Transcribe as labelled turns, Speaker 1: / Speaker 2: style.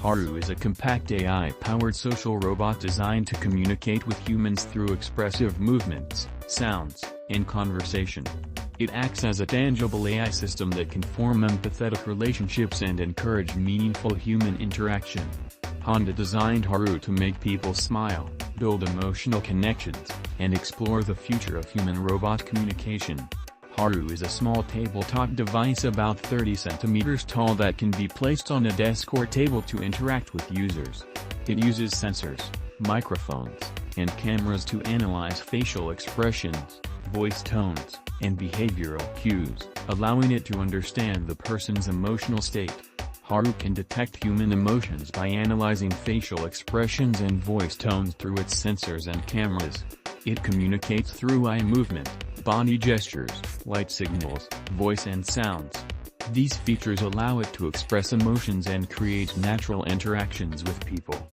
Speaker 1: Haru is a compact AI-powered social robot designed to communicate with humans through expressive movements, sounds, and conversation. It acts as a tangible AI system that can form empathetic relationships and encourage meaningful human interaction. Honda designed Haru to make people smile, build emotional connections, and explore the future of human-robot communication. Haru is a small tabletop device about 30 cm tall that can be placed on a desk or table to interact with users. It uses sensors, microphones, and cameras to analyze facial expressions, voice tones, and behavioral cues, allowing it to understand the person's emotional state. Haru can detect human emotions by analyzing facial expressions and voice tones through its sensors and cameras. It communicates through eye movement, body gestures, light signals, voice and sounds. These features allow it to express emotions and create natural interactions with people.